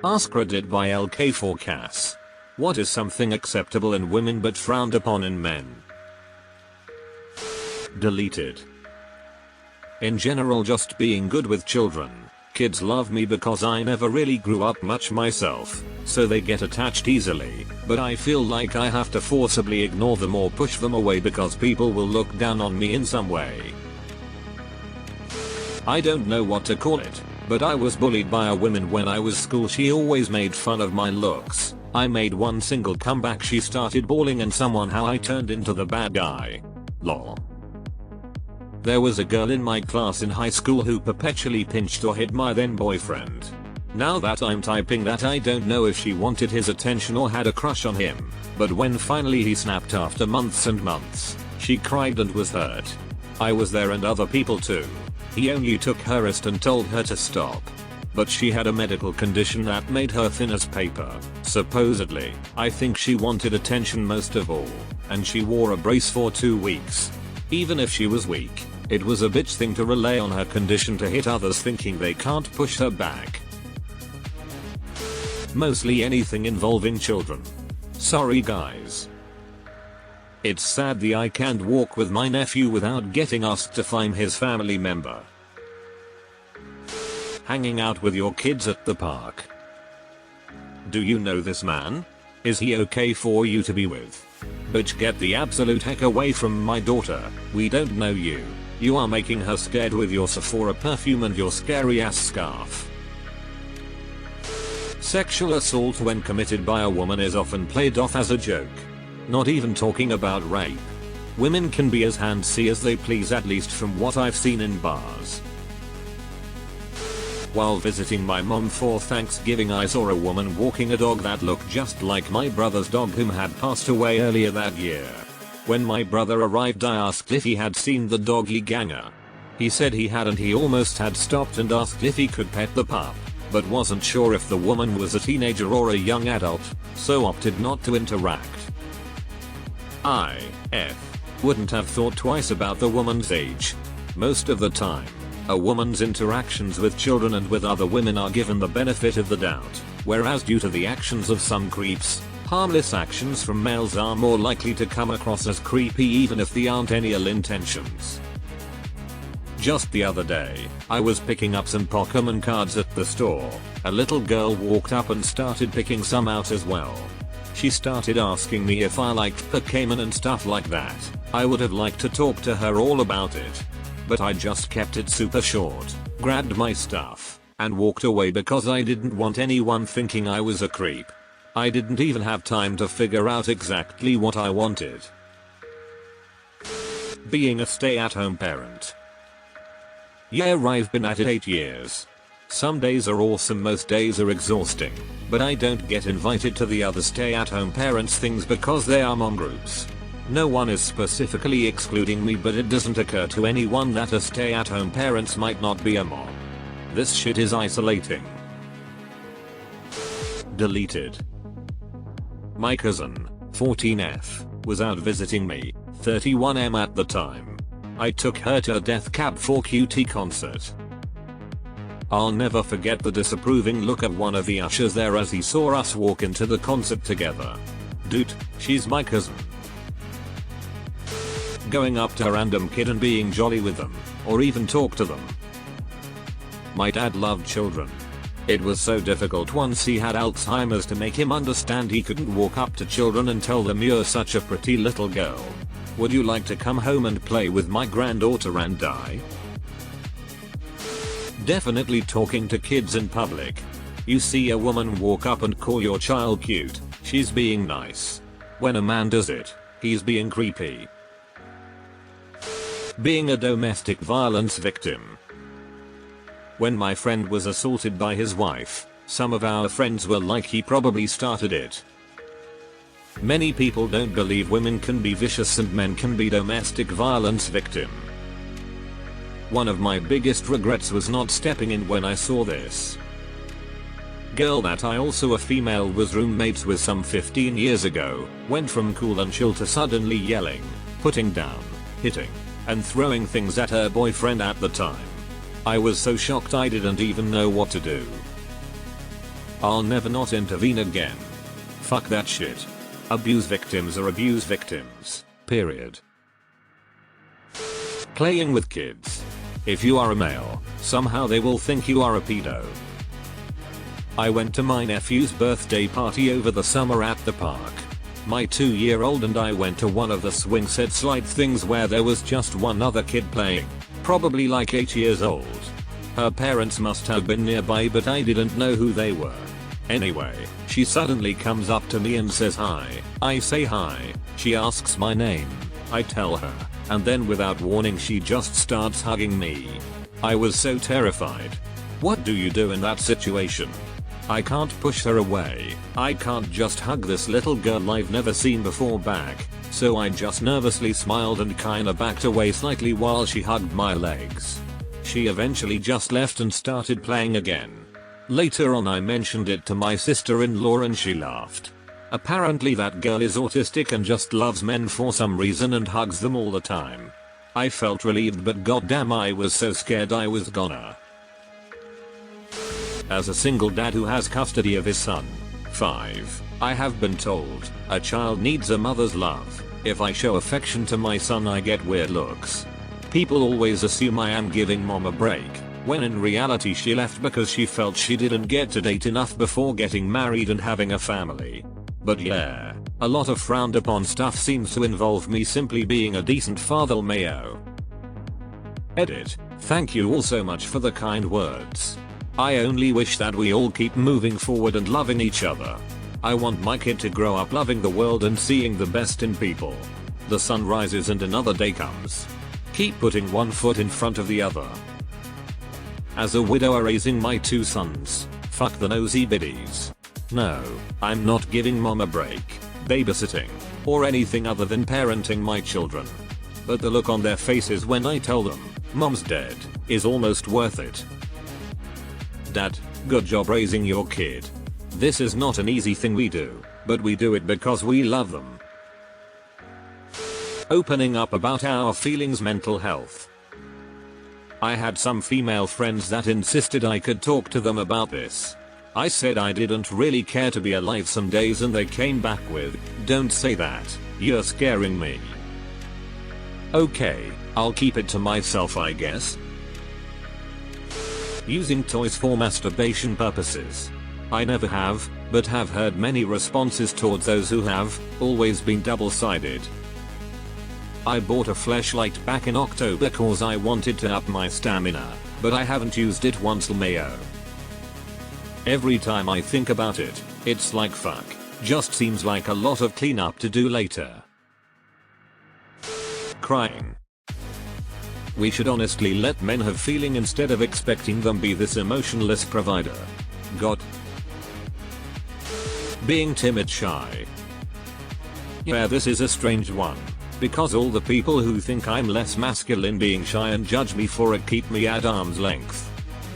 AskReddit by LK4Cas. What is something acceptable in women but frowned upon in men? Deleted. In general, just being good with children. Kids love me because I never really grew up much myself, so they get attached easily, but I feel like I have to forcibly ignore them or push them away because people will look down on me in some way. I don't know what to call it, but I was bullied by a woman when I was school. She always made fun of my looks. I made one single comeback, she started bawling, and somehow I turned into the bad guy. Lol. There was a girl in my class in high school who perpetually pinched or hit my then boyfriend. Now that I'm typing that, I don't know if she wanted his attention or had a crush on him, but when finally he snapped after months and months, she cried and was hurt. I was there and other people too. He only took her wrist and told her to stop. But she had a medical condition that made her thin as paper. Supposedly, I think she wanted attention most of all, and she wore a brace for 2 weeks. Even if she was weak, it was a bitch thing to rely on her condition to hit others thinking they can't push her back. Mostly anything involving children. Sorry guys. It's sad that I can't walk with my nephew without getting asked if I'm his family member. Hanging out with your kids at the park. Do you know this man? Is he okay for you to be with? Bitch, get the absolute heck away from my daughter. We don't know you. You are making her scared with your Sephora perfume and your scary ass scarf. Sexual assault when committed by a woman is often played off as a joke. Not even talking about rape. Women can be as handsy as they please, at least from what I've seen in bars. While visiting my mom for Thanksgiving, I saw a woman walking a dog that looked just like my brother's dog, whom had passed away earlier that year. When my brother arrived, I asked if he had seen the doggy ganger. He said he hadn't. He almost had stopped and asked if he could pet the pup, but wasn't sure if the woman was a teenager or a young adult, so opted not to interact. I wouldn't have thought twice about the woman's age. Most of the time, a woman's interactions with children and with other women are given the benefit of the doubt, whereas due to the actions of some creeps, harmless actions from males are more likely to come across as creepy even if there aren't any ill intentions. Just the other day, I was picking up some Pokemon cards at the store. A little girl walked up and started picking some out as well. She started asking me if I liked Pokemon and stuff like that. I would have liked to talk to her all about it, but I just kept it super short, grabbed my stuff, and walked away because I didn't want anyone thinking I was a creep. I didn't even have time to figure out exactly what I wanted. Being a stay-at-home parent. Yeah, I've been at it 8 years. Some days are awesome, most days are exhausting, but I don't get invited to the other stay-at-home parents things because they are mom groups. No one is specifically excluding me, but it doesn't occur to anyone that a stay-at-home parent might not be a mom. This shit is isolating. Deleted. My cousin, 14F, was out visiting me, 31M at the time. I took her to a Death Cab for Cutie concert. I'll never forget the disapproving look of one of the ushers there as he saw us walk into the concert together. Dude, she's my cousin. Going up to a random kid and being jolly with them, or even talk to them. My dad loved children. It was so difficult once he had Alzheimer's to make him understand he couldn't walk up to children and tell them, "You're such a pretty little girl. Would you like to come home and play with my granddaughter and die?" Definitely talking to kids in public. You see a woman walk up and call your child cute, she's being nice. When a man does it, he's being creepy. Being a domestic violence victim. When my friend was assaulted by his wife, some of our friends were like, he probably started it. Many people don't believe women can be vicious and men can be domestic violence victim. One of my biggest regrets was not stepping in when I saw this girl that I, also a female, was roommates with some 15 years ago, went from cool and chill to suddenly yelling, putting down, hitting, and throwing things at her boyfriend at the time. I was so shocked I didn't even know what to do. I'll never not intervene again. Fuck that shit. Abuse victims are abuse victims. Period. Playing with kids. If you are a male, somehow they will think you are a pedo. I went to my nephew's birthday party over the summer at the park. My 2-year-old and I went to one of the swing set slide things where there was just one other kid playing, probably like 8 years old. Her parents must have been nearby, but I didn't know who they were. Anyway, she suddenly comes up to me and says hi. I say hi. She asks my name. I tell her, and then without warning she just starts hugging me. I was so terrified. What do you do in that situation? I can't push her away. I can't just hug this little girl I've never seen before back, so I just nervously smiled and kinda backed away slightly while she hugged my legs. She eventually just left and started playing again. Later on I mentioned it to my sister-in-law and she laughed. Apparently that girl is autistic and just loves men for some reason and hugs them all the time. I felt relieved, but goddamn I was so scared I was gonna. As a single dad who has custody of his son, 5, I have been told, a child needs a mother's love. If I show affection to my son I get weird looks. People always assume I am giving mom a break, when in reality she left because she felt she didn't get to date enough before getting married and having a family. But yeah, a lot of frowned upon stuff seems to involve me simply being a decent father mayo. Edit. Thank you all so much for the kind words. I only wish that we all keep moving forward and loving each other. I want my kid to grow up loving the world and seeing the best in people. The sun rises and another day comes. Keep putting one foot in front of the other. As a widower raising my 2 sons, fuck the nosy biddies. No, I'm not giving mom a break, babysitting, or anything other than parenting my children. But the look on their faces when I tell them, mom's dead, is almost worth it. Dad, good job raising your kid. This is not an easy thing we do, but we do it because we love them. Opening up about our feelings, mental health. I had some female friends that insisted I could talk to them about this. I said I didn't really care to be alive some days and they came back with, don't say that, you're scaring me. Okay, I'll keep it to myself I guess. Using toys for masturbation purposes. I never have, but have heard many responses towards those who have, always been double-sided. I bought a fleshlight back in October cause I wanted to up my stamina, but I haven't used it once mayo. Every time I think about it, it's like fuck, just seems like a lot of cleanup to do later. Crying. We should honestly let men have feeling instead of expecting them be this emotionless provider. God. Being timid, shy. Yeah, this is a strange one, because all the people who think I'm less masculine being shy and judge me for it keep me at arm's length.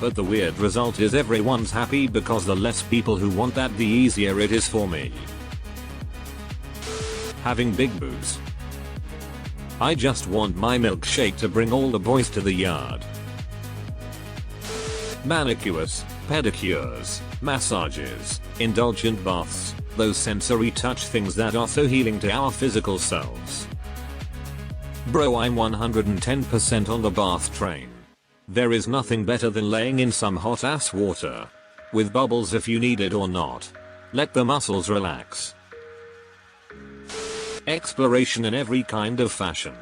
But the weird result is everyone's happy because the less people who want that the easier it is for me. Having big boobs. I just want my milkshake to bring all the boys to the yard. Manicures, pedicures, massages, indulgent baths, those sensory touch things that are so healing to our physical selves. Bro, I'm 110% on the bath train. There is nothing better than laying in some hot ass water. With bubbles if you need it or not. Let the muscles relax. Exploration in every kind of fashion.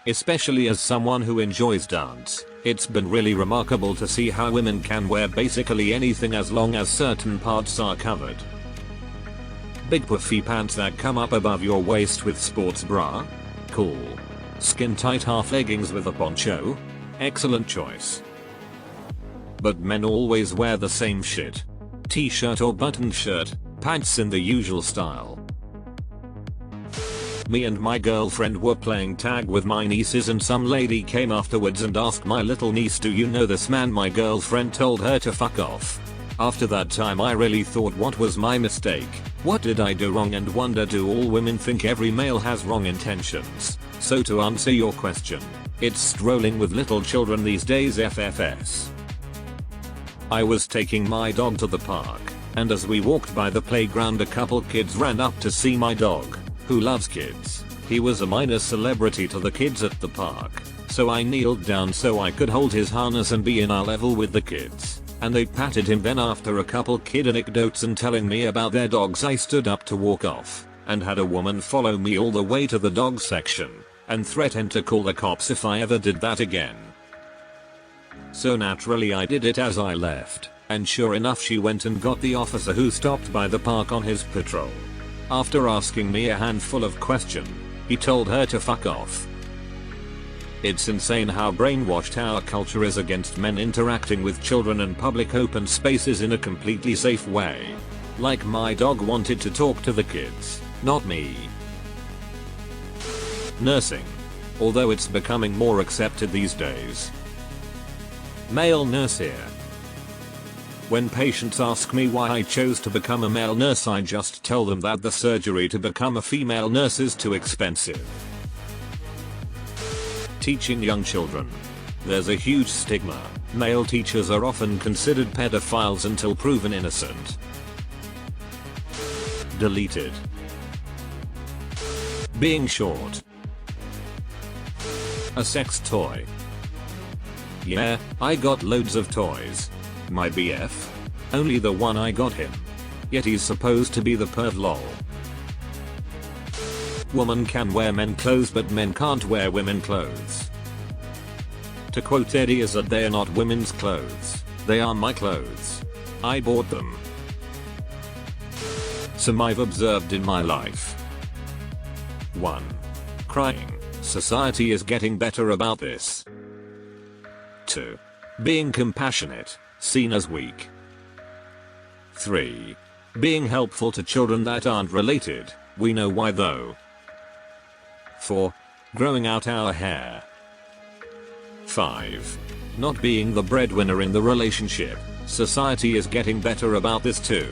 Especially as someone who enjoys dance, it's been really remarkable to see how women can wear basically anything as long as certain parts are covered. Big puffy pants that come up above your waist with sports bra? Cool. Skin tight half leggings with a poncho? Excellent choice. But men always wear the same shit. T-shirt or button shirt, pants in the usual style. Me and my girlfriend were playing tag with my nieces and some lady came afterwards and asked my little niece, do you know this man? My girlfriend told her to fuck off. After that time I really thought, what was my mistake? What did I do wrong? And wonder, do all women think every male has wrong intentions? So to answer your question, it's strolling with little children these days FFS. I was taking my dog to the park, and as we walked by the playground a couple kids ran up to see my dog, who loves kids. He was a minor celebrity to the kids at the park, so I kneeled down so I could hold his harness and be in eye level with the kids, and they patted him. Then after a couple kid anecdotes and telling me about their dogs, I stood up to walk off, and had a woman follow me all the way to the dog section, and threatened to call the cops if I ever did that again. So naturally I did it as I left, and sure enough she went and got the officer who stopped by the park on his patrol. After asking me a handful of questions, he told her to fuck off. It's insane how brainwashed our culture is against men interacting with children in public open spaces in a completely safe way. Like my dog wanted to talk to the kids, not me. Nursing. Although it's becoming more accepted these days. Male nurse here. When patients ask me why I chose to become a male nurse, I just tell them that the surgery to become a female nurse is too expensive. Teaching young children. There's a huge stigma. Male teachers are often considered pedophiles until proven innocent. Deleted. Being short. A sex toy. Yeah, I got loads of toys. My BF? Only the one I got him. Yet he's supposed to be the perv lol. Women can wear men clothes but men can't wear women clothes. To quote Eddie is that they are not women's clothes, they are my clothes. I bought them. Some I've observed in my life. 1. Crying. Society is getting better about this. 2. Being compassionate, seen as weak. 3. Being helpful to children that aren't related, we know why though. 4. Growing out our hair. 5. Not being the breadwinner in the relationship, society is getting better about this too.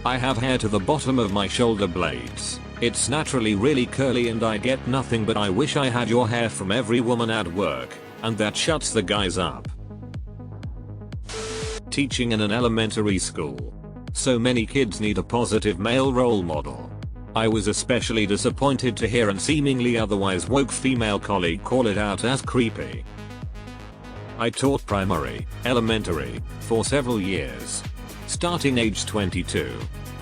I have hair to the bottom of my shoulder blades. It's naturally really curly and I get nothing but I wish I had your hair from every woman at work, and that shuts the guys up. Teaching in an elementary school. So many kids need a positive male role model. I was especially disappointed to hear an seemingly otherwise woke female colleague call it out as creepy. I taught primary, elementary, for several years. Starting age 22.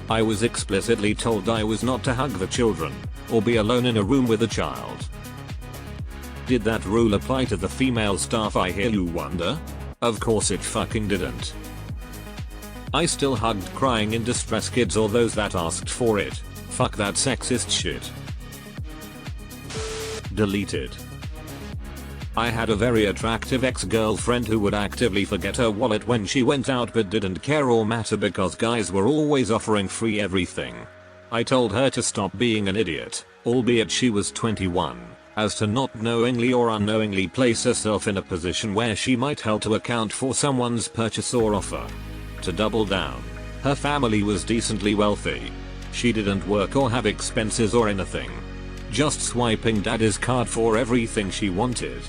I was explicitly told I was not to hug the children, or be alone in a room with a child. Did that rule apply to the female staff, I hear you wonder? Of course it fucking didn't. I still hugged crying in distress kids or those that asked for it. Fuck that sexist shit. Deleted. I had a very attractive ex-girlfriend who would actively forget her wallet when she went out but didn't care or matter because guys were always offering free everything. I told her to stop being an idiot, albeit she was 21, as to not knowingly or unknowingly place herself in a position where she might help to account for someone's purchase or offer. To double down, her family was decently wealthy. She didn't work or have expenses or anything. Just swiping daddy's card for everything she wanted.